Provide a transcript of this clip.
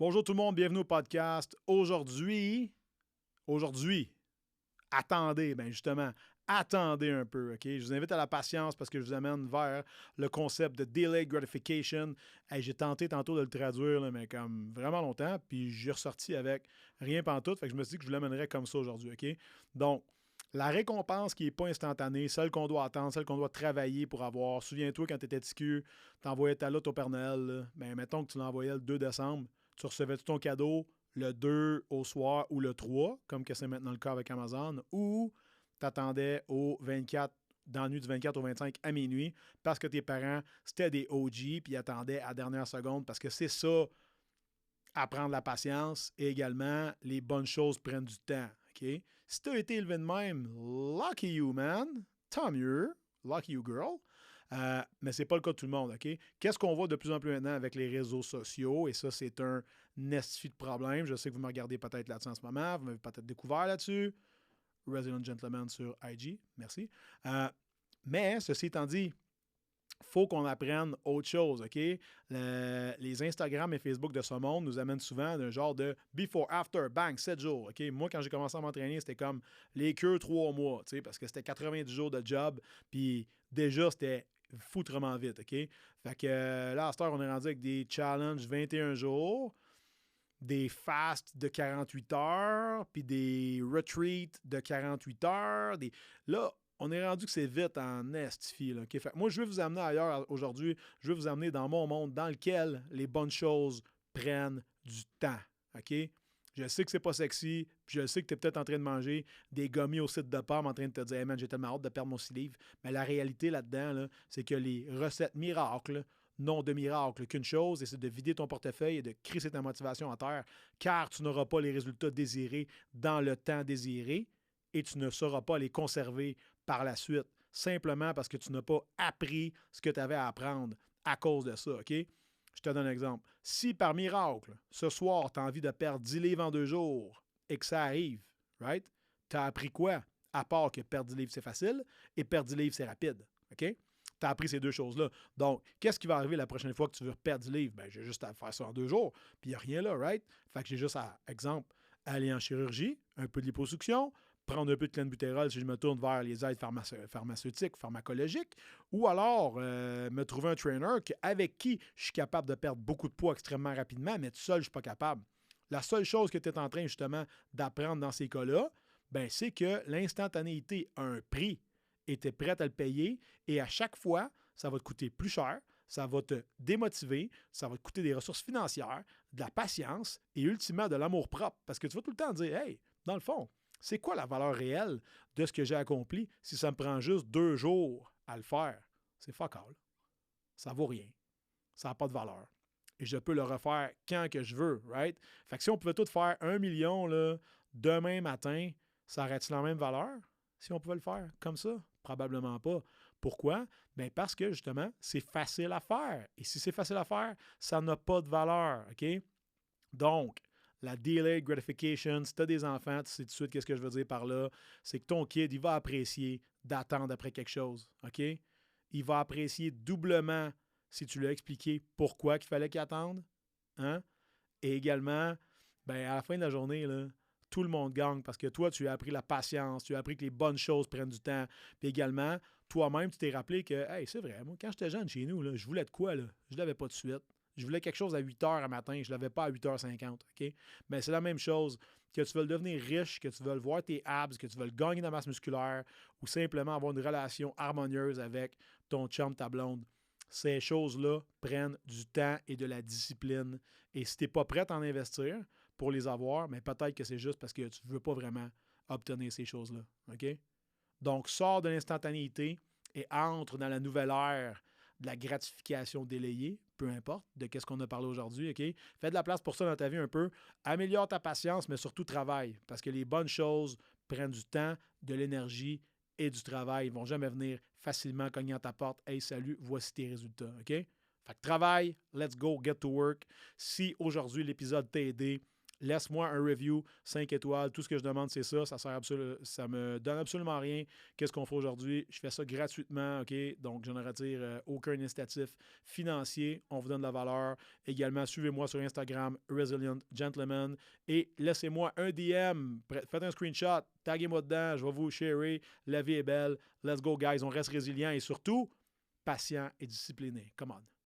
Bonjour tout le monde, bienvenue au podcast. Aujourd'hui, attendez, justement, attendez un peu, OK? Je vous invite à la patience parce que je vous amène vers le concept de Delayed Gratification. Hey, j'ai tenté tantôt de le traduire, là, mais comme vraiment longtemps, puis j'ai ressorti avec rien pantoute, fait que je me suis dit que je vous l'amènerais comme ça aujourd'hui, OK? Donc, la récompense qui n'est pas instantanée, celle qu'on doit attendre, celle qu'on doit travailler pour avoir. Souviens-toi, quand tu étais TQ, tu envoyais ta lotte au Père Noël, là. Ben, mettons que tu l'envoyais le 2 décembre, tu recevais ton cadeau le 2 au soir ou le 3, comme que c'est maintenant le cas avec Amazon, ou tu attendais au 24, dans la nuit du 24 au 25 à minuit, parce que tes parents, c'était des OG, puis ils attendaient à la dernière seconde, parce que c'est ça, apprendre la patience, et également, les bonnes choses prennent du temps. Okay? Si tu as été élevé de même, lucky you, man. Tant mieux. Lucky you, girl. Mais ce n'est pas le cas de tout le monde. Okay? Qu'est-ce qu'on voit de plus en plus maintenant avec les réseaux sociaux? Et ça, c'est un esti de problème. Je sais que vous me regardez peut-être là-dessus en ce moment. Vous m'avez peut-être découvert là-dessus. Resident Gentleman sur IG. Merci. Mais, ceci étant dit, faut qu'on apprenne autre chose, OK? Les Instagram et Facebook de ce monde nous amènent souvent d'un genre de before, after, bang, 7 jours, OK? Moi, quand j'ai commencé à m'entraîner, c'était comme les queues 3 mois, tu sais, parce que c'était 90 jours de job, puis déjà, c'était foutrement vite, OK? Fait que là, à cette heure, on est rendu avec des challenges 21 jours, des fasts de 48 heures, puis des retreats de 48 heures. Là, on est rendu que c'est vite en estifie. Okay? Fait que moi, je veux vous amener ailleurs aujourd'hui. Je veux vous amener dans mon monde dans lequel les bonnes choses prennent du temps. OK? Je sais que c'est pas sexy, puis je sais que tu es peut-être en train de manger des gommis au site de pomme en train de te dire hey man, j'ai tellement hâte de perdre mon 6 livres. Mais la réalité là-dedans, là, c'est que les recettes miracles n'ont de miracle qu'une chose, et c'est de vider ton portefeuille et de crisser ta motivation à terre, car tu n'auras pas les résultats désirés dans le temps désiré et tu ne sauras pas les conserver par la suite, simplement parce que tu n'as pas appris ce que tu avais à apprendre à cause de ça, OK? Je te donne un exemple. Si par miracle, ce soir, tu as envie de perdre 10 livres en 2 jours et que ça arrive, right? Tu as appris quoi? À part que perdre 10 livres, c'est facile et perdre 10 livres, c'est rapide, OK? Tu as appris ces deux choses-là. Donc, qu'est-ce qui va arriver la prochaine fois que tu veux perdre 10 livres? Ben, j'ai juste à faire ça en 2 jours, puis il n'y a rien là, right? Fait que j'ai juste à, exemple, aller en chirurgie, un peu de liposuction, prendre un peu de clenbuterol si je me tourne vers les aides pharmaceutiques, pharmacologiques, ou alors me trouver un trainer avec qui je suis capable de perdre beaucoup de poids extrêmement rapidement, mais tout seul, je ne suis pas capable. La seule chose que tu es en train justement d'apprendre dans ces cas-là, ben, c'est que l'instantanéité a un prix et tu es prêt à le payer, et à chaque fois, ça va te coûter plus cher, ça va te démotiver, ça va te coûter des ressources financières, de la patience et ultimement de l'amour-propre. Parce que tu vas tout le temps dire, hey, dans le fond, c'est quoi la valeur réelle de ce que j'ai accompli si ça me prend juste 2 jours à le faire? C'est fuck all. Ça vaut rien. Ça n'a pas de valeur. Et je peux le refaire quand que je veux, right? Fait que si on pouvait tout faire 1 million là, demain matin, ça aurait-il la même valeur? Si on pouvait le faire comme ça? Probablement pas. Pourquoi? Bien parce que justement, c'est facile à faire. Et si c'est facile à faire, ça n'a pas de valeur. OK? Donc, la delayed gratification, si tu as des enfants, tu sais tout de suite qu'est-ce que je veux dire par là, c'est que ton kid, il va apprécier d'attendre après quelque chose. OK? Il va apprécier doublement si tu lui as expliqué pourquoi il fallait qu'il attende. Hein? Et également, ben, à la fin de la journée, là, tout le monde gagne parce que toi, tu as appris la patience, tu as appris que les bonnes choses prennent du temps. Puis également, toi-même, tu t'es rappelé que, hey, c'est vrai, moi, quand j'étais jeune chez nous, là, je voulais de quoi, là? Je ne l'avais pas de suite. Je voulais quelque chose à 8 h à matin, je ne l'avais pas à 8 h 50. OK? Mais c'est la même chose que tu veux devenir riche, que tu veux voir tes abs, que tu veux gagner de la masse musculaire ou simplement avoir une relation harmonieuse avec ton chum, ta blonde. Ces choses-là prennent du temps et de la discipline. Et si tu n'es pas prêt à en investir pour les avoir, mais peut-être que c'est juste parce que tu ne veux pas vraiment obtenir ces choses-là. OK? Donc, sors de l'instantanéité et entre dans la nouvelle ère de la gratification délayée, peu importe de qu'est-ce qu'on a parlé aujourd'hui, OK? Fais de la place pour ça dans ta vie un peu. Améliore ta patience, mais surtout travaille. Parce que les bonnes choses prennent du temps, de l'énergie et du travail. Ils ne vont jamais venir facilement cogner à ta porte. Hey, salut, voici tes résultats, OK? Fait que travaille, let's go, get to work. Si aujourd'hui l'épisode t'a aidé, laisse-moi un review, 5 étoiles. Tout ce que je demande, c'est ça. Ça me donne absolument rien. Qu'est-ce qu'on fait aujourd'hui? Je fais ça gratuitement, OK? Donc, je ne retire aucun incitatif financier. On vous donne de la valeur. Également, suivez-moi sur Instagram, Resilient Gentleman. Et laissez-moi un DM. Faites un screenshot. Taguez-moi dedans. Je vais vous sharer. La vie est belle. Let's go, guys. On reste résilient et surtout, patient et discipliné. Come on.